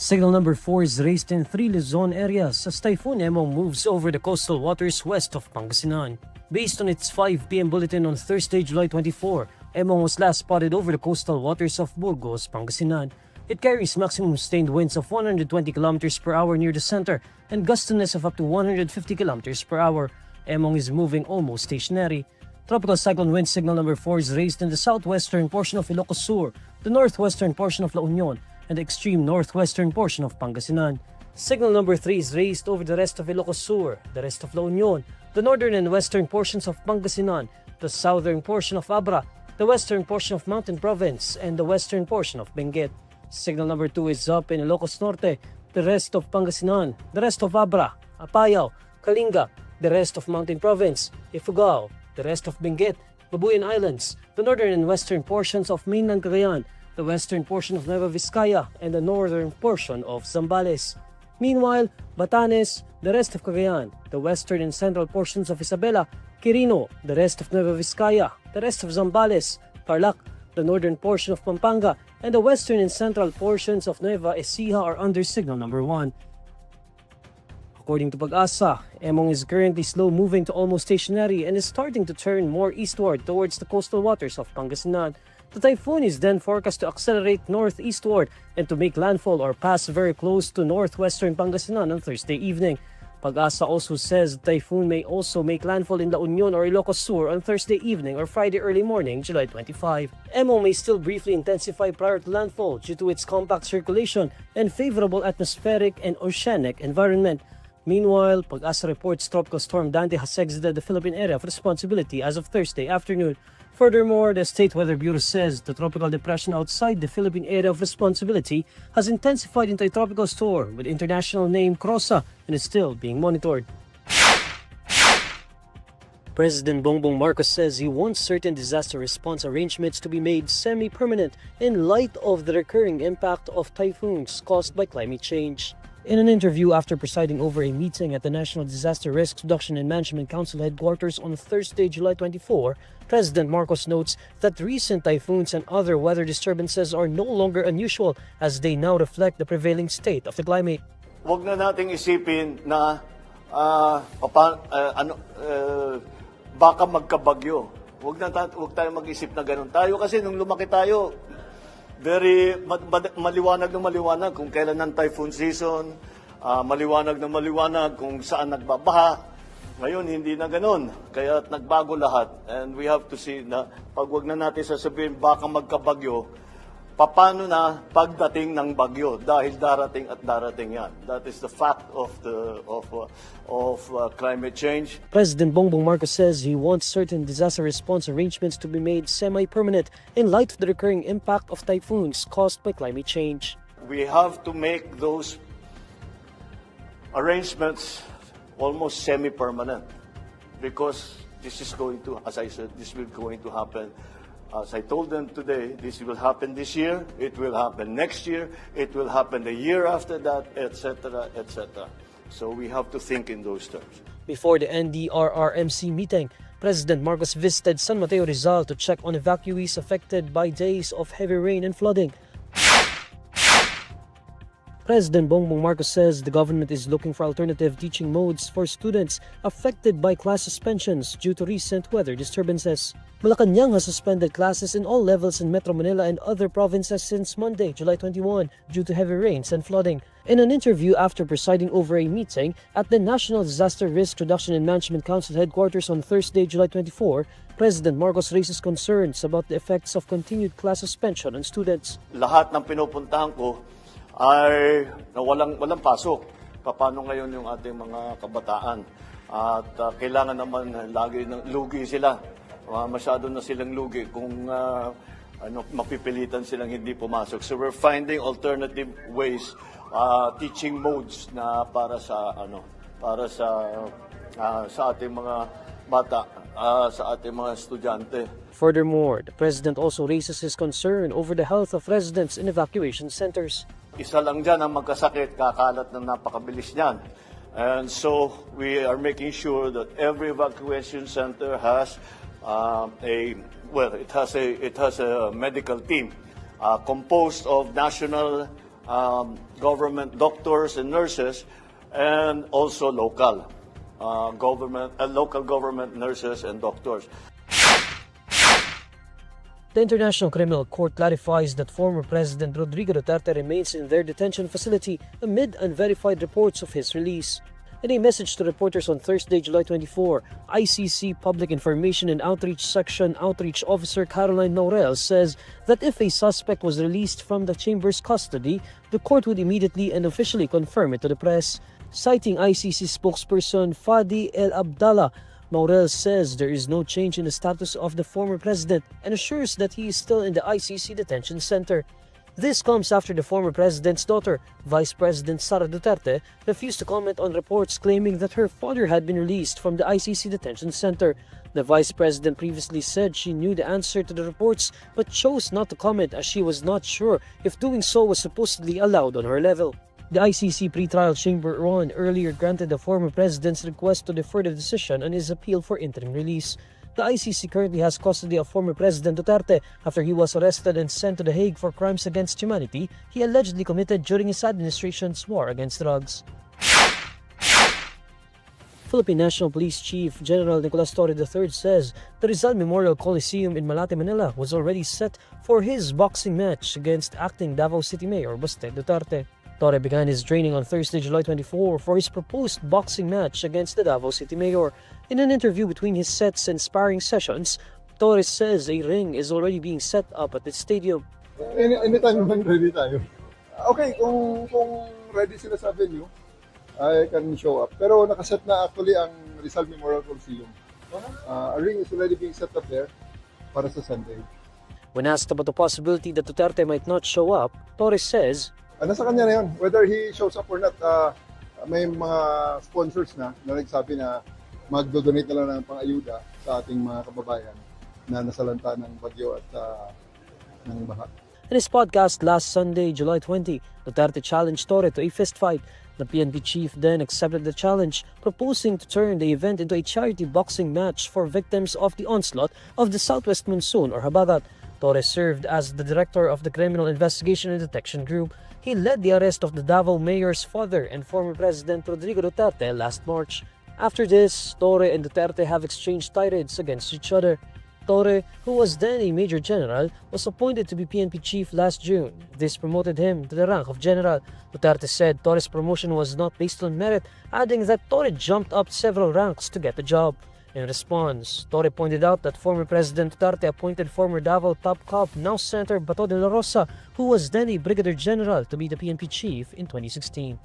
Signal number 4 is raised in 3 Luzon areas as Typhoon Emong moves over the coastal waters west of Pangasinan. Based on its 5 p.m. bulletin on Thursday, July 24, Emong was last spotted over the coastal waters of Burgos, Pangasinan. It carries maximum sustained winds of 120 km per hour near the center and gustiness of up to 150 km per hour. Emong is moving almost stationary. Tropical cyclone wind signal number 4 is raised in the southwestern portion of Ilocos Sur, the northwestern portion of La Union, and the extreme northwestern portion of Pangasinan. Signal number 3 is raised over the rest of Ilocos Sur, the rest of La Union, the northern and western portions of Pangasinan, the southern portion of Abra, the western portion of Mountain Province, and the western portion of Benguet. Signal number 2 is up in Ilocos Norte, the rest of Pangasinan, the rest of Abra, Apayao, Kalinga, the rest of Mountain Province, Ifugao, the rest of Benguet, Babuyan Islands, the northern and western portions of mainland Cagayan, the western portion of Nueva Vizcaya, and the northern portion of Zambales. Meanwhile, Batanes, the rest of Cagayan, the western and central portions of Isabela, Quirino, the rest of Nueva Vizcaya, the rest of Zambales, Tarlac, the northern portion of Pampanga, and the western and central portions of Nueva Ecija are under signal number 1. According to Pag-asa, Emong is currently slow-moving to almost stationary and is starting to turn more eastward towards the coastal waters of Pangasinan. The typhoon is then forecast to accelerate northeastward and to make landfall or pass very close to northwestern Pangasinan on Thursday evening. Pag-asa also says the typhoon may also make landfall in La Union or Ilocos Sur on Thursday evening or Friday early morning, July 25. Emong may still briefly intensify prior to landfall due to its compact circulation and favorable atmospheric and oceanic environment. Meanwhile, Pag-asa reports Tropical Storm Dante has exited the Philippine area of responsibility as of Thursday afternoon. Furthermore, the State Weather Bureau says the tropical depression outside the Philippine area of responsibility has intensified into a tropical storm with international name Crossa and is still being monitored. President Bongbong Marcos says he wants certain disaster response arrangements to be made semi-permanent in light of the recurring impact of typhoons caused by climate change. In an interview after presiding over a meeting at the National Disaster Risk Reduction and Management Council headquarters on Thursday, July 24, President Marcos notes that recent typhoons and other weather disturbances are no longer unusual as they now reflect the prevailing state of the climate. Huwag na nating isipin na baka magkabagyo. Huwag tayo mag-isip na ganun tayo kasi nung lumaki tayo, very maliwanag na maliwanag kung kailan ang typhoon season, maliwanag na maliwanag kung saan nagbabaha. Ngayon, hindi na ganun. Kaya nagbago lahat. And we have to see na pag wag na natin sasabihin baka magkabagyo, paano na pagdating ng bagyo? Dahil darating at darating yan. That is the fact of climate change. President Bongbong Marcos says he wants certain disaster response arrangements to be made semi-permanent in light of the recurring impact of typhoons caused by climate change. We have to make those arrangements almost semi-permanent because this is going to, as I said, this will going to happen. As I told them today, this will happen this year, it will happen next year, it will happen the year after that, etc., etc. So we have to think in those terms. Before the NDRRMC meeting, President Marcos visited San Mateo Rizal to check on evacuees affected by days of heavy rain and flooding. President Bongbong Marcos says the government is looking for alternative teaching modes for students affected by class suspensions due to recent weather disturbances. Malacanang has suspended classes in all levels in Metro Manila and other provinces since Monday, July 21, due to heavy rains and flooding. In an interview after presiding over a meeting at the National Disaster Risk Reduction and Management Council headquarters on Thursday, July 24, President Marcos raises concerns about the effects of continued class suspension on students. Lahat ng pinupuntahan ko ay walang pasok. Paano ngayon yung ating mga kabataan? At kailangan naman lagi lugi sila. Masyado na silang lugi kung mapipilitan silang hindi pumasok. So we're finding alternative ways, teaching modes na para sa ating mga bata, sa ating mga estudyante. Furthermore, the President also raises his concern over the health of residents in evacuation centers. Isa lang dyan ang magkasakit, kakalat ng napakabilis niyan. And so we are making sure that every evacuation center has it has a medical team composed of national government doctors and nurses, and also local government nurses and doctors. The International Criminal Court clarifies that former President Rodrigo Duterte remains in their detention facility amid unverified reports of his release. In a message to reporters on Thursday, July 24, ICC Public Information and Outreach Section Outreach Officer Caroline Laurel says that if a suspect was released from the chamber's custody, the court would immediately and officially confirm it to the press. Citing ICC spokesperson Fadi El Abdallah, Laurel says there is no change in the status of the former president and assures that he is still in the ICC detention center. This comes after the former president's daughter, Vice President Sara Duterte, refused to comment on reports claiming that her father had been released from the ICC detention center. The vice president previously said she knew the answer to the reports but chose not to comment as she was not sure if doing so was supposedly allowed on her level. The ICC pretrial chamber earlier granted the former president's request to defer the decision on his appeal for interim release. The ICC currently has custody of former President Duterte after he was arrested and sent to The Hague for crimes against humanity he allegedly committed during his administration's war against drugs. Philippine National Police Chief General Nicolas Torre III says the Rizal Memorial Coliseum in Malate, Manila was already set for his boxing match against acting Davao City Mayor President Duterte. Torre began his training on Thursday, July 24 for his proposed boxing match against the Davao City Mayor. In an interview between his sets and sparring sessions, Torre says a ring is already being set up at the stadium. Anytime naman ready tayo. Okay, kung ready sila sa venue, I can show up. Pero nakaset na actually ang Rizal Memorial Coliseum. A ring is already being set up there para sa Sunday. When asked about the possibility that Duterte might not show up, Torre says, nasa kanya na yun. Whether he shows up or not, may mga sponsors na nagsabi na magdo-donate na lang ng pang-ayuda sa ating mga kababayan na nasalanta ng bagyo at ng baha. In his podcast last Sunday, July 20, Duterte challenged Torre to a fistfight. The PNP chief then accepted the challenge, proposing to turn the event into a charity boxing match for victims of the onslaught of the Southwest Monsoon or Habagat. Torre served as the director of the Criminal Investigation and Detection Group. He led the arrest of the Davao mayor's father and former President Rodrigo Duterte last March. After this, Torre and Duterte have exchanged tirades against each other. Torre, who was then a major general, was appointed to be PNP chief last June. This promoted him to the rank of general. Duterte said Torre's promotion was not based on merit, adding that Torre jumped up several ranks to get the job. In response, Torre pointed out that former President Duterte appointed former Davao top cop, now Senator Bato de la Rosa, who was then a brigadier general, to be the PNP chief in 2016.